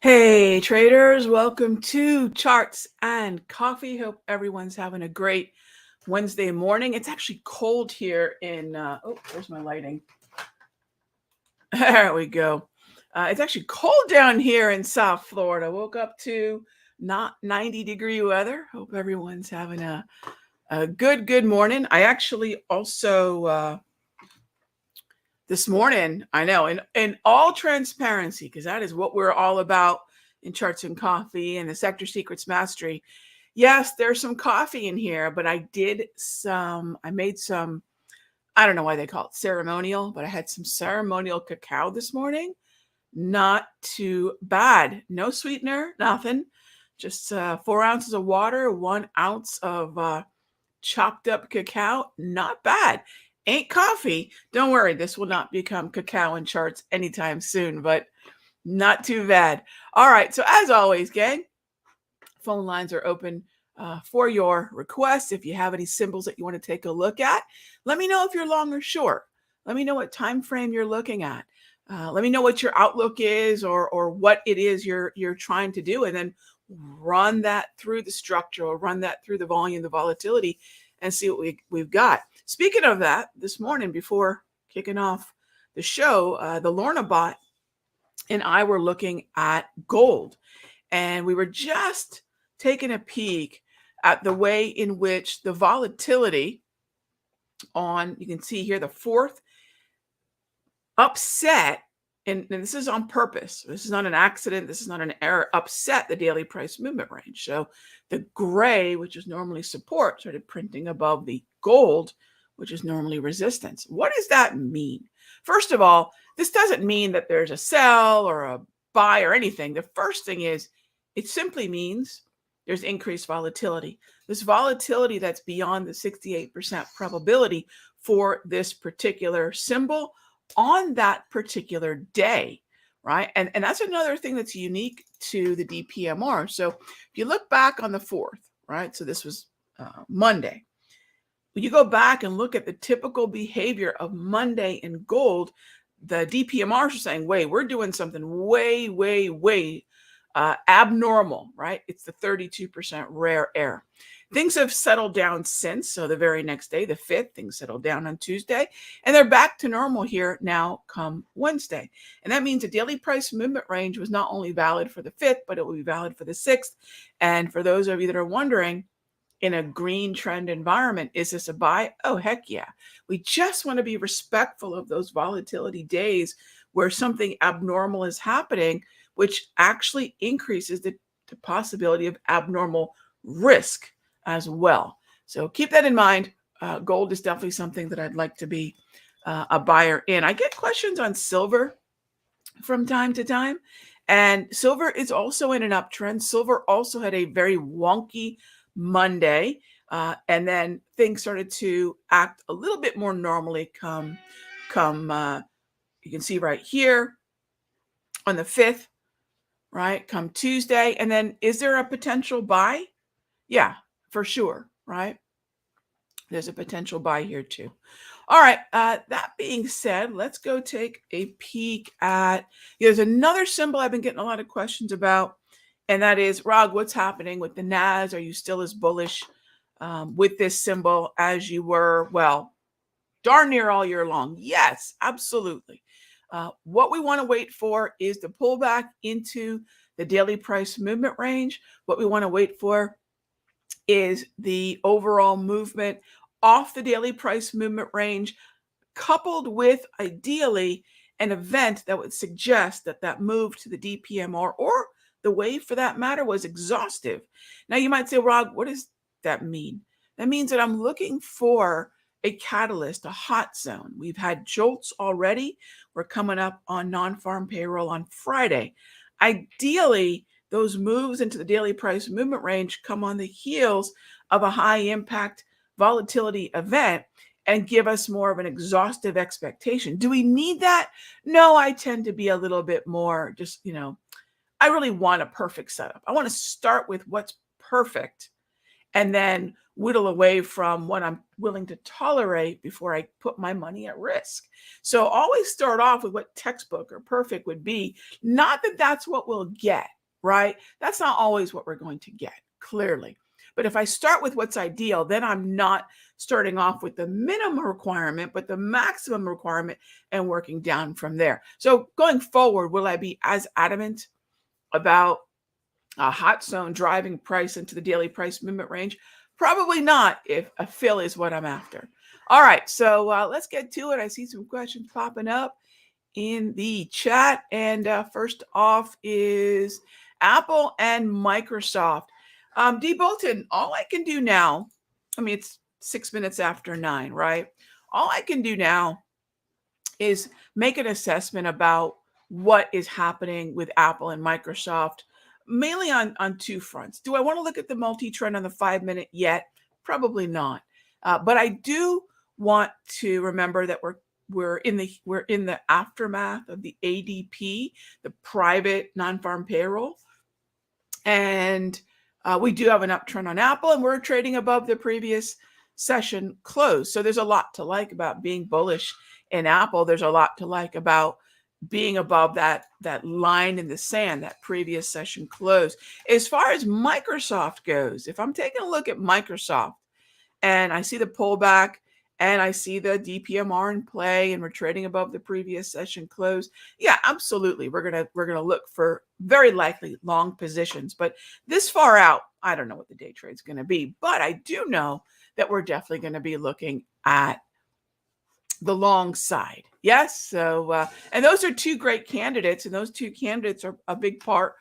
Hey traders, welcome to Charts and Coffee. Hope everyone's having a great Wednesday morning. It's actually cold here in, where's my lighting? There we go. It's actually cold down here in South Florida. Woke up to not 90-degree weather. Hope everyone's having a good morning. I actually also, this morning, I know, in all transparency, because that is what we're all about in Charts and Coffee and the Sector Secrets Mastery. Yes, there's some coffee in here, but I made some, I don't know why they call it ceremonial, but I had some ceremonial cacao this morning. Not too bad. No sweetener, nothing. Just 4 ounces of water, 1 ounce of chopped up cacao. Not bad. Ain't coffee. Don't worry, this will not become cacao and charts anytime soon, but not too bad. All right, so as always, gang, phone lines are open for your requests. If you have any symbols that you want to take a look at, let me know if you're long or short. Let me know what time frame you're looking at. Let me know what your outlook is or what it is you're trying to do, and then run that through the structure or run that through the volume, the volatility, and see what we've got. Speaking of that, this morning before kicking off the show, the Lorna bot and I were looking at gold, and we were just taking a peek at the way in which the volatility on, you can see here, the fourth upset, and this is on purpose. This is not an accident. This is not an error. Upset the daily price movement range. So the gray, which is normally support, started printing above the gold, which is normally resistance. What does that mean? First of all, this doesn't mean that there's a sell or a buy or anything. The first thing is it simply means there's increased volatility. This volatility that's beyond the 68% probability for this particular symbol on that particular day, right? And that's another thing that's unique to the DPMR. So if you look back on the 4th, right? So this was Monday. When you go back and look at the typical behavior of Monday in gold, the DPMRs are saying, wait, we're doing something way abnormal, right? It's the 32% rare air. Things have settled down since. So the very next day, the 5th, things settled down on Tuesday, and they're back to normal here now come Wednesday. And that means the daily price movement range was not only valid for the 5th, but it will be valid for the 6th. And for those of you that are wondering, in a green trend environment, is this a buy? Oh, heck yeah. We just want to be respectful of those volatility days where something abnormal is happening, which actually increases the possibility of abnormal risk as well. So keep that in mind. Gold is definitely something that I'd like to be a buyer in. I get questions on silver from time to time, and silver is also in an uptrend. Silver also had a very wonky Monday, and then things started to act a little bit more normally come you can see right here on the 5th, right? Come Tuesday. And then is there a potential buy? Yeah, for sure, right? There's a potential buy here too. All right, that being said, let's go take a peek at, there's another symbol I've been getting a lot of questions about, and that is, Rag, what's happening with the NAS? Are you still as bullish with this symbol as you were, well, darn near all year long? Yes, absolutely. What we want to wait for is the pullback into the daily price movement range. What we want to wait for is the overall movement off the daily price movement range, coupled with ideally an event that would suggest that that move to the DPMR or the wave for that matter was exhaustive. Now you might say, Rob, what does that mean? That means that I'm looking for a catalyst, a hot zone. We've had jolts already. We're coming up on non-farm payroll on Friday. Ideally, those moves into the daily price movement range come on the heels of a high impact volatility event and give us more of an exhaustive expectation. Do we need that? No, I tend to be a little bit more just, I really want a perfect setup. I want to start with what's perfect and then whittle away from what I'm willing to tolerate before I put my money at risk. So always start off with what textbook or perfect would be. Not that that's what we'll get, right? That's not always what we're going to get, clearly. But if I start with what's ideal, then I'm not starting off with the minimum requirement, but the maximum requirement and working down from there. So going forward, will I be as adamant about a hot zone driving price into the daily price movement range? Probably not if a fill is what I'm after. All right, so let's get to it. I see some questions popping up in the chat. And first off is Apple and Microsoft. D. Bolton, all I can do now, I mean, it's 6 minutes after 9, right? All I can do now is make an assessment about what is happening with Apple and Microsoft, mainly on two fronts. Do I want to look at the multi-trend on the 5-minute yet? Probably not. But I do want to remember that we're in the aftermath of the ADP, the private non-farm payroll, and we do have an uptrend on Apple, and we're trading above the previous session close. So there's a lot to like about being bullish in Apple. There's a lot to like about being above that line in the sand, that previous session close. As far as Microsoft goes, if I'm taking a look at Microsoft and I see the pullback and I see the DPMR in play and we're trading above the previous session close, yeah, absolutely. We're gonna look for very likely long positions. But this far out, I don't know what the day trade's gonna be, but I do know that we're definitely going to be looking at the long side. Yes. So, and those are two great candidates, and those two candidates are a big part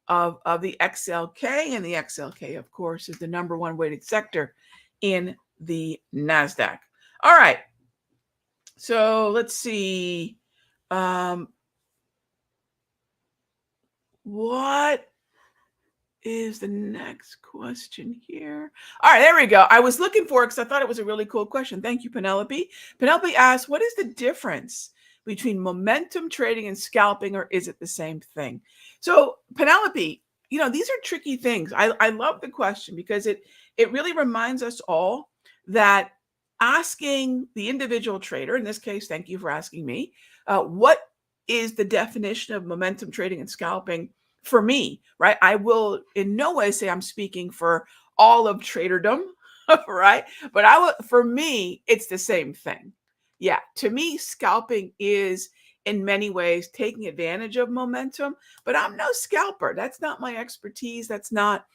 of the XLK, and the XLK, of course, is the number one weighted sector in the NASDAQ. All right. So let's see. What is the next question here? All right, there we go. I was looking for it because I thought it was a really cool question. Thank you, Penelope. Penelope asked, what is the difference between momentum trading and scalping, or is it the same thing? So, Penelope, these are tricky things. I love the question because it really reminds us all that asking the individual trader, in this case, thank you for asking me, what is the definition of momentum trading and scalping for me, right? I will in no way say I'm speaking for all of traderdom, right? But for me, it's the same thing. Yeah, to me, scalping is in many ways taking advantage of momentum, but I'm no scalper. That's not my expertise. That's not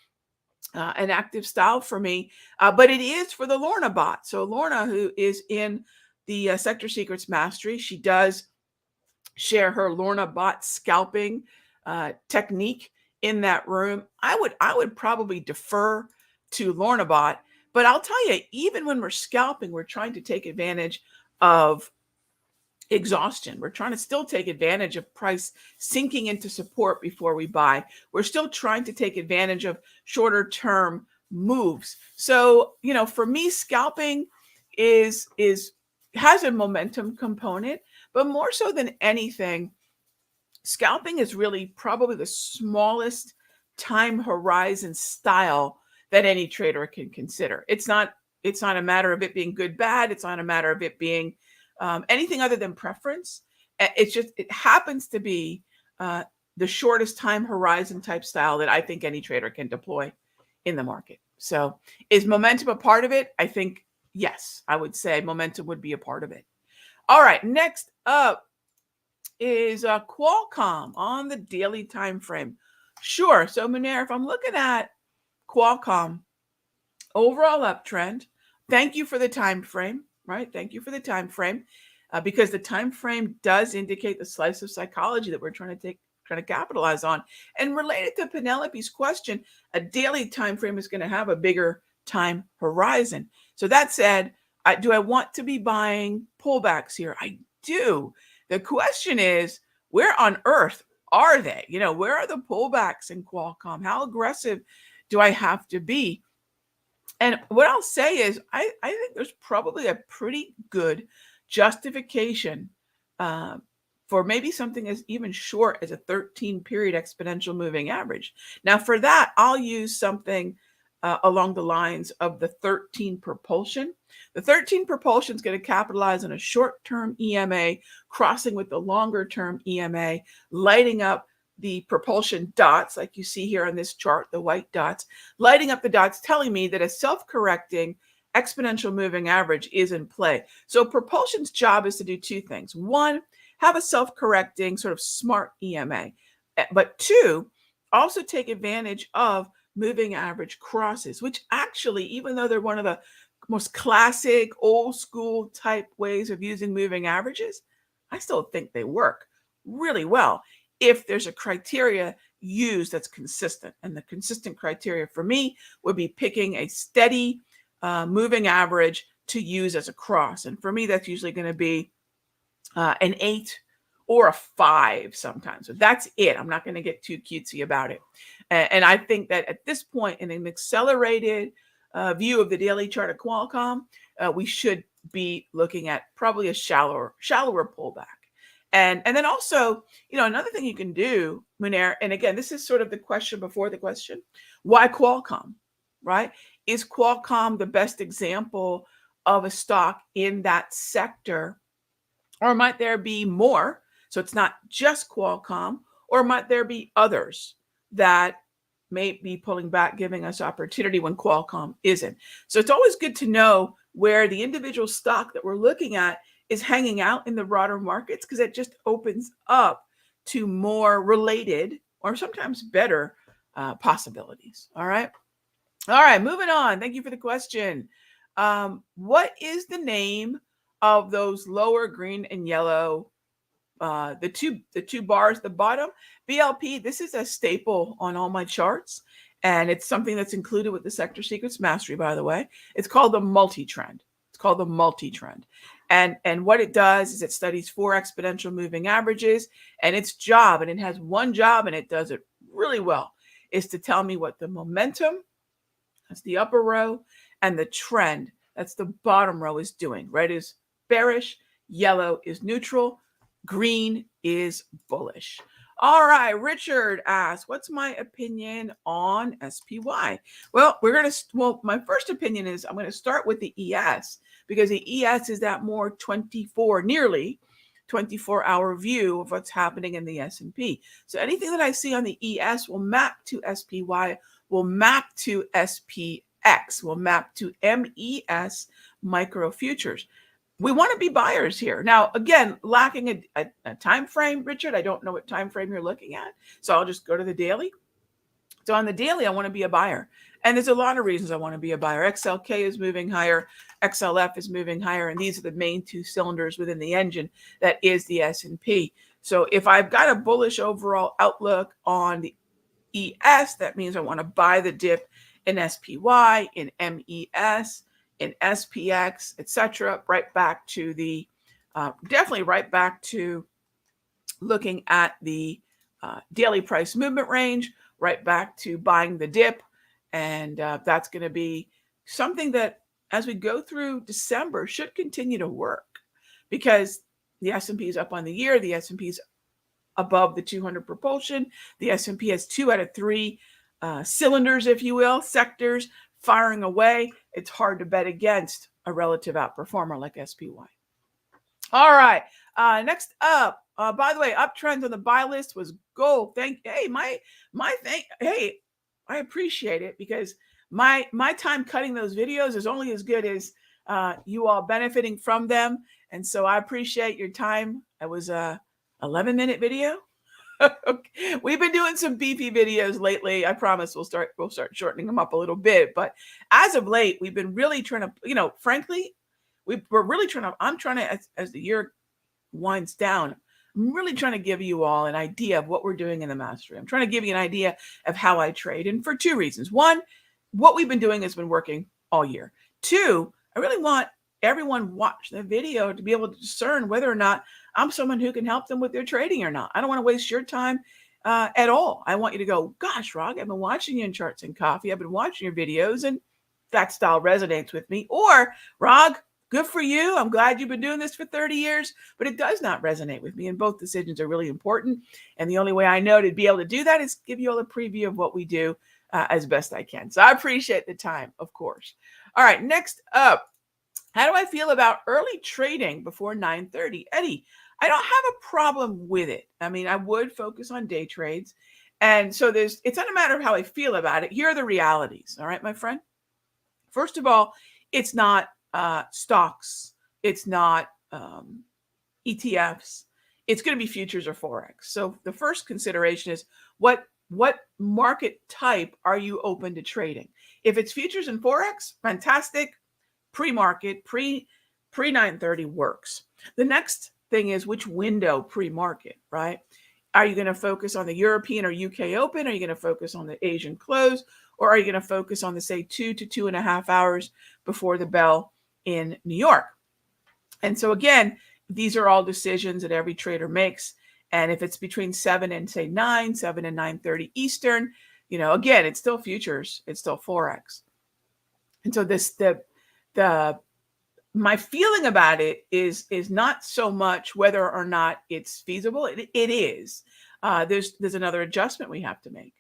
an active style for me, but it is for the Lorna bot. So Lorna, who is in the Sector Secrets Mastery, she does share her Lorna bot scalping technique in that room. I would probably defer to Lorna bot, but I'll tell you, even when we're scalping, we're trying to take advantage of exhaustion. We're trying to still take advantage of price sinking into support before we buy. We're still trying to take advantage of shorter term moves. So, for me, scalping has a momentum component, but more so than anything, scalping is really probably the smallest time horizon style that any trader can consider. It's not a matter of it being good, bad. It's not a matter of it being anything other than preference. It happens to be the shortest time horizon type style that I think any trader can deploy in the market. So is momentum a part of it? I think, yes, I would say momentum would be a part of it. All right, next up is Qualcomm on the daily time frame. Sure. So Munir, if I'm looking at Qualcomm, overall uptrend, thank you for the time frame, right? Thank you for the time frame, because the time frame does indicate the slice of psychology that we're trying to capitalize on. And related to Penelope's question, a daily time frame is going to have a bigger time horizon. So that said, do I want to be buying pullbacks here? I do. The question is, where on earth are they? Where are the pullbacks in Qualcomm? How aggressive do I have to be? And what I'll say is, I think there's probably a pretty good justification for maybe something as even short as a 13-period exponential moving average. Now, for that, I'll use something along the lines of the 13 propulsion. The 13 propulsion is going to capitalize on a short-term EMA crossing with the longer-term EMA, lighting up the propulsion dots, like you see here on this chart, the white dots, lighting up the dots, telling me that a self-correcting exponential moving average is in play. So propulsion's job is to do two things. One, have a self-correcting sort of smart EMA, but two, also take advantage of moving average crosses, which actually, even though they're one of the most classic old school type ways of using moving averages, I still think they work really well if there's a criteria used that's consistent. And the consistent criteria for me would be picking a steady moving average to use as a cross. And for me, that's usually going to be an 8 or a 5 sometimes. So that's it. I'm not going to get too cutesy about it. And I think that at this point, in an accelerated view of the daily chart of Qualcomm, we should be looking at probably a shallower pullback. And then also, another thing you can do, Munair, and again, this is sort of the question before the question, why Qualcomm, right? Is Qualcomm the best example of a stock in that sector? Or might there be more? So it's not just Qualcomm, or might there be others that may be pulling back, giving us opportunity when Qualcomm isn't? So it's always good to know where the individual stock that we're looking at is hanging out in the broader markets, because it just opens up to more related or sometimes better possibilities. All right. Moving on. Thank you for the question. What is the name of those lower green and yellow, the two bars at the bottom? BLP, this is a staple on all my charts, and it's something that's included with the Sector Secrets Mastery, by the way. It's called the multi-trend. And what it does is it studies 4 exponential moving averages, and its job, and it has one job, and it does it really well, is to tell me what the momentum, that's the upper row, and the trend, that's the bottom row, is doing. Red is bearish, yellow is neutral, green is bullish. All right, Richard asks, what's my opinion on SPY? Well, my first opinion is I'm going to start with the ES, because the ES is that more nearly 24-hour view of what's happening in the S&P. So anything that I see on the ES will map to SPY, will map to SPX, will map to MES micro futures. We want to be buyers here. Now, again, lacking a time frame, Richard, I don't know what time frame you're looking at, so I'll just go to the daily. So on the daily, I want to be a buyer. And there's a lot of reasons I want to be a buyer. XLK is moving higher, XLF is moving higher, and these are the main 2 cylinders within the engine that is the S&P. So if I've got a bullish overall outlook on the ES, that means I want to buy the dip in SPY, in MES, in SPX, etc. Right back to the, definitely right back to looking at the daily price movement range, right back to buying the dip. And that's going to be something that, as we go through December, should continue to work, because the S&P is up on the year. The S&P is above the 200 propulsion. The S&P has 2 out of 3 cylinders, if you will, sectors firing away. It's hard to bet against a relative outperformer like SPY. All right. Next up, by the way, uptrends on the buy list was gold. Hey, I appreciate it, because my time cutting those videos is only as good as you all benefiting from them. And so I appreciate your time. It was a 11-minute video. Okay. We've been doing some beefy videos lately. I promise we'll start shortening them up a little bit. But as of late, we've been really trying to, frankly, I'm trying to, as the year winds down, I'm really trying to give you all an idea of what we're doing in the mastery. I'm trying to give you an idea of how I trade. And for 2 reasons. One, what we've been doing has been working all year. 2, I really want everyone watching the video to be able to discern whether or not I'm someone who can help them with their trading or not. I don't want to waste your time at all. I want you to go, gosh, Rog, I've been watching you in Charts and Coffee. I've been watching your videos, and that style resonates with me. Or, Rog, good for you. I'm glad you've been doing this for 30 years, but it does not resonate with me. And both decisions are really important. And the only way I know to be able to do that is give you all a preview of what we do as best I can. So I appreciate the time, of course. All right, next up, how do I feel about early trading before 9:30? Eddie, I don't have a problem with it. I mean, I would focus on day trades. And so it's not a matter of how I feel about it. Here are the realities. All right, my friend. First of all, it's not stocks. It's not ETFs. It's going to be futures or forex. So the first consideration is what market type are you open to trading? If it's futures and forex, fantastic. Pre-market, pre 9:30 works. The next thing is which window pre-market, right? Are you going to focus on the European or UK open? Are you going to focus on the Asian close? Or are you going to focus on the, say, 2 to 2.5 hours before the bell in New York? And so again, these are all decisions that every trader makes. And if it's between 7 and say 7 and 9:30 Eastern, again, it's still futures, it's still forex. And so my feeling about it is not so much whether or not it's feasible. It is. There's another adjustment we have to make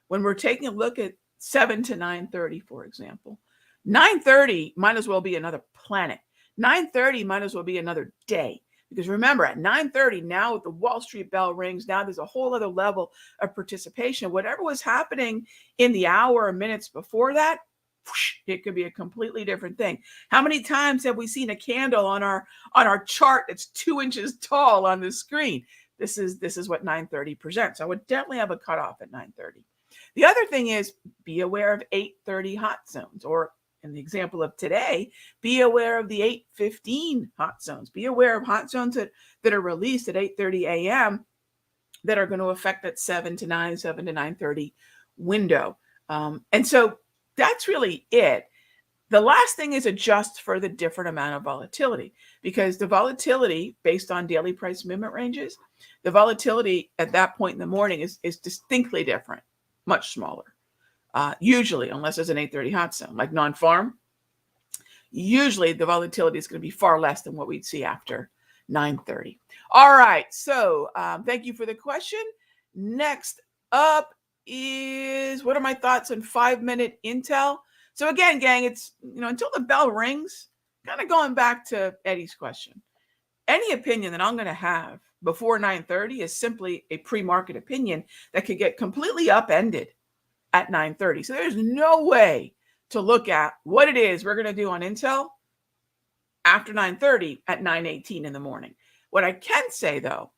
when we're taking a look at 7 to 9:30, for example. 9:30 might as well be another planet. 9:30 might as well be another day. Because remember, at 9:30, now the Wall Street bell rings, now there's a whole other level of participation. Whatever was happening in the hour or minutes before that, it could be a completely different thing. How many times have we seen a candle on our chart that's 2 inches tall on the screen? This is what 9:30 presents. I would definitely have a cutoff at 9:30. The other thing is be aware of 8:30 hot zones, or in the example of today, be aware of the 8:15 hot zones. Be aware of hot zones that are released at 8:30 a.m. that are going to affect that 7 to 9:30 window. And so that's really it. The last thing is adjust for the different amount of volatility, because the volatility based on daily price movement ranges, the volatility at that point in the morning is distinctly different, much smaller. Usually, unless there's an 8:30 hot zone, like non-farm, usually the volatility is going to be far less than what we'd see after 9:30. All right. So thank you for the question. Next up is, what are my thoughts on 5-minute Intel? So again, gang, it's, until the bell rings, kind of going back to Eddie's question. Any opinion that I'm going to have before 9:30 is simply a pre-market opinion that could get completely upended at 9:30. So there's no way to look at what it is we're going to do on Intel after 9:30 at 9:18 in the morning. What I can say, though,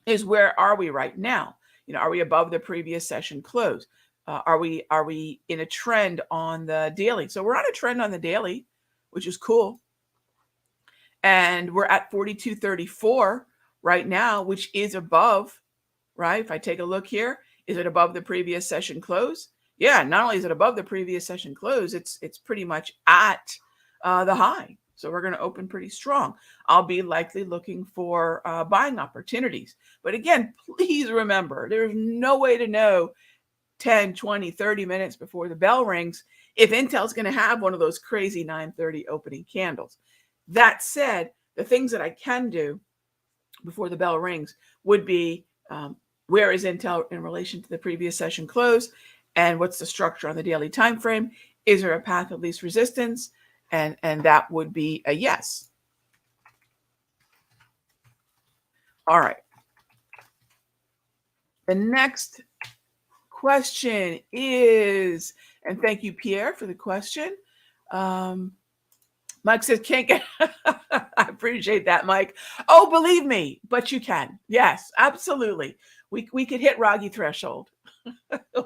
is where are we right now? Are we above the previous session close? Are we in a trend on the daily? So we're on a trend on the daily, which is cool. And we're at 42.34 right now, which is above, right? If I take a look here, is it above the previous session close? Yeah, not only is it above the previous session close, it's pretty much at the high. So we're going to open pretty strong. I'll be likely looking for buying opportunities. But again, please remember, there's no way to know 10, 20, 30 minutes before the bell rings if Intel's going to have one of those crazy 9:30 opening candles. That said, the things that I can do before the bell rings would be, where is Intel in relation to the previous session close? And what's the structure on the daily time frame? Is there a path of least resistance? And that would be a yes. All right. The next question is, and thank you, Pierre, for the question. Mike says, can't get, I appreciate that, Mike. Oh, believe me, but you can. Yes, absolutely. We could hit Raghee threshold.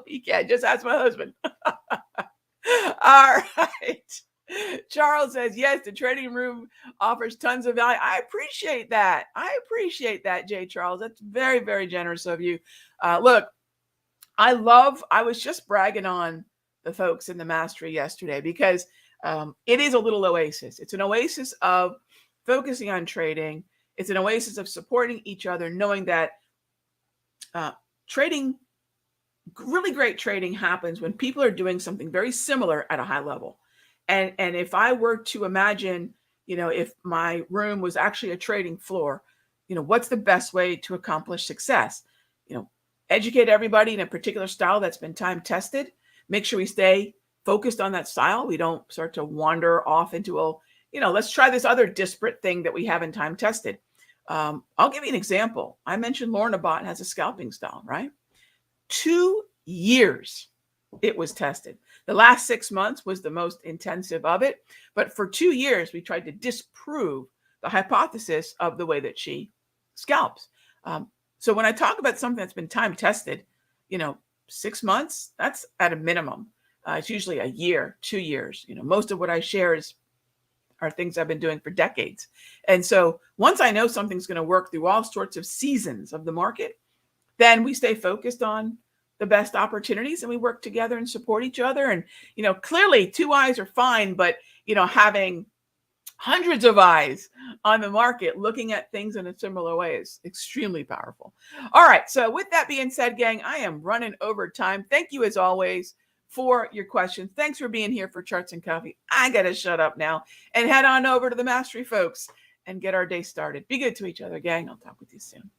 We can. Just ask my husband. All right. Charles says, yes, the trading room offers tons of value. I appreciate that. Jay Charles. That's very, very generous of you. Look, I was just bragging on the folks in the mastery yesterday because it is a little oasis. It's an oasis of focusing on trading. It's an oasis of supporting each other, knowing that trading, really great trading happens when people are doing something very similar at a high level. And if I were to imagine, if my room was actually a trading floor, what's the best way to accomplish success? Educate everybody in a particular style that's been time tested. make sure we stay focused on that style. We don't start to wander off into let's try this other disparate thing that we haven't time tested. I'll give you an example. I mentioned Lorna Bot has a scalping style, right? 2 years it was tested. The last 6 months was the most intensive of it. But for 2 years, we tried to disprove the hypothesis of the way that she scalps. So when I talk about something that's been time tested, 6 months, that's at a minimum. It's usually a year, 2 years. Most of what I share are things I've been doing for decades. And so once I know something's going to work through all sorts of seasons of the market, then we stay focused on the best opportunities and we work together and support each other. And, clearly 2 eyes are fine, but, having hundreds of eyes on the market looking at things in a similar way is extremely powerful. All right. So with that being said, gang, I am running over time. Thank you as always for your questions. Thanks for being here for Charts and Coffee. I got to shut up now and head on over to the Mastery folks and get our day started. Be good to each other, gang. I'll talk with you soon.